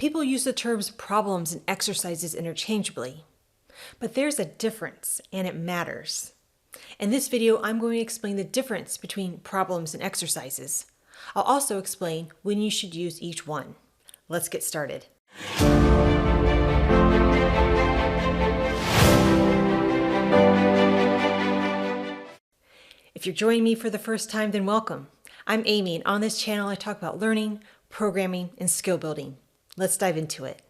People use the terms problems and exercises interchangeably, but there's a difference, and it matters. In this video, I'm going to explain the difference between problems and exercises. I'll also explain when you should use each one. Let's get started. If you're joining me for the first time, then welcome. I'm Amy, and on this channel I talk about learning, programming, and skill building. Let's dive into it.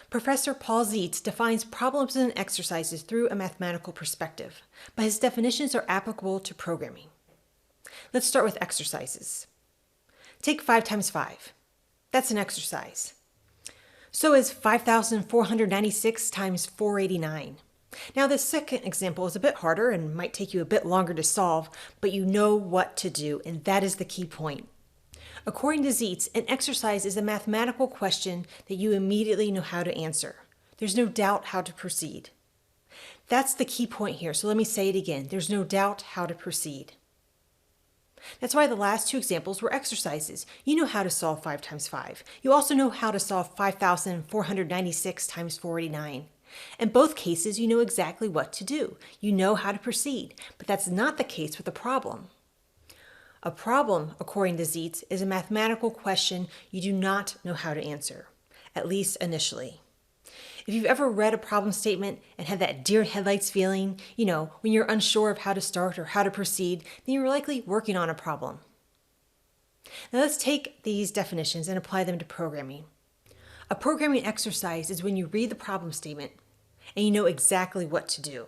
Professor Paul Zietz defines problems and exercises through a mathematical perspective, but his definitions are applicable to programming. Let's start with exercises. Take 5 times 5. That's an exercise. So is 5,496 times 489. Now this second example is a bit harder and might take you a bit longer to solve, but you know what to do, and that is the key point. According to Zietz, an exercise is a mathematical question that you immediately know how to answer. There's no doubt how to proceed. That's the key point here, so let me say it again. There's no doubt how to proceed. That's why the last two examples were exercises. You know how to solve 5 times 5. You also know how to solve 5,496 times 489. In both cases, you know exactly what to do. You know how to proceed, but that's not the case with a problem. A problem, according to Zietz, is a mathematical question you do not know how to answer, at least initially. If you've ever read a problem statement and had that deer in headlights feeling, when you're unsure of how to start or how to proceed, then you're likely working on a problem. Now let's take these definitions and apply them to programming. A programming exercise is when you read the problem statement and you know exactly what to do.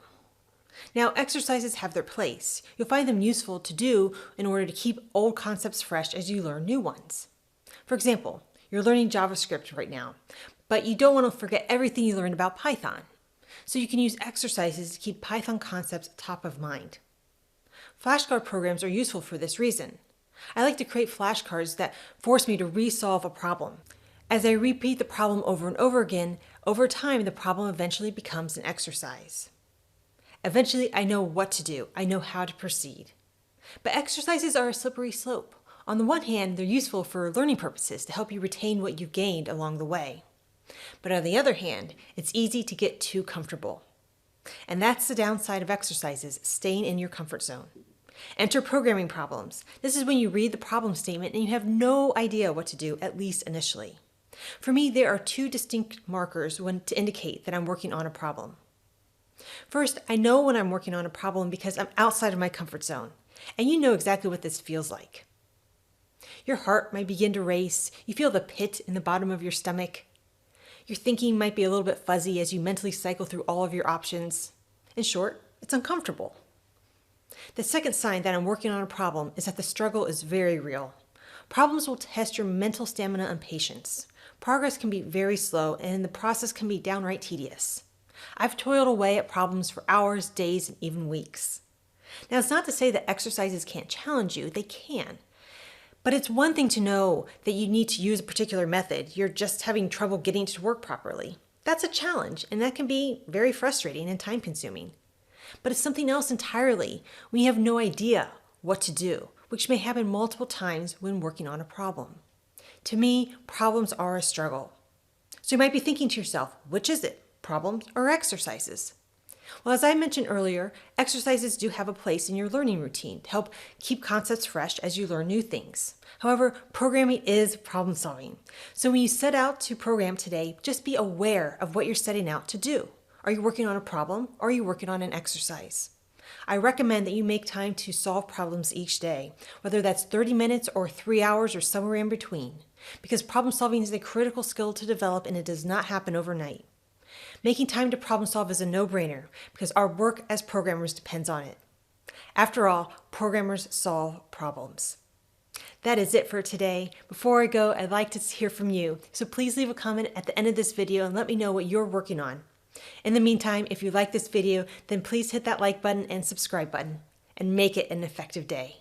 Now, exercises have their place. You'll find them useful to do in order to keep old concepts fresh as you learn new ones. For example, you're learning JavaScript right now, but you don't want to forget everything you learned about Python. So you can use exercises to keep Python concepts top of mind. Flashcard programs are useful for this reason. I like to create flashcards that force me to resolve a problem. As I repeat the problem over and over again, over time the problem eventually becomes an exercise. Eventually, I know what to do. I know how to proceed. But exercises are a slippery slope. On the one hand, they're useful for learning purposes to help you retain what you've gained along the way. But on the other hand, it's easy to get too comfortable. And that's the downside of exercises, staying in your comfort zone. Enter programming problems. This is when you read the problem statement and you have no idea what to do, at least initially. For me, there are two distinct markers to indicate that I'm working on a problem. First, I know when I'm working on a problem because I'm outside of my comfort zone, and you know exactly what this feels like. Your heart might begin to race, you feel the pit in the bottom of your stomach. Your thinking might be a little bit fuzzy as you mentally cycle through all of your options. In short, it's uncomfortable. The second sign that I'm working on a problem is that the struggle is very real. Problems will test your mental stamina and patience. Progress can be very slow, and the process can be downright tedious. I've toiled away at problems for hours, days, and even weeks. Now, it's not to say that exercises can't challenge you. They can. But it's one thing to know that you need to use a particular method. You're just having trouble getting it to work properly. That's a challenge, and that can be very frustrating and time-consuming. But it's something else entirely when you have no idea what to do, which may happen multiple times when working on a problem. To me, problems are a struggle. So you might be thinking to yourself, which is it? Problems or exercises? Well, as I mentioned earlier, exercises do have a place in your learning routine to help keep concepts fresh as you learn new things. However, programming is problem solving. So when you set out to program today, just be aware of what you're setting out to do. Are you working on a problem or are you working on an exercise? I recommend that you make time to solve problems each day, whether that's 30 minutes or 3 hours or somewhere in between, because problem solving is a critical skill to develop and it does not happen overnight. Making time to problem solve is a no-brainer because our work as programmers depends on it. After all, programmers solve problems. That is it for today. Before I go, I'd like to hear from you, so please leave a comment at the end of this video and let me know what you're working on. In the meantime, if you like this video, then please hit that like button and subscribe button and make it an effective day.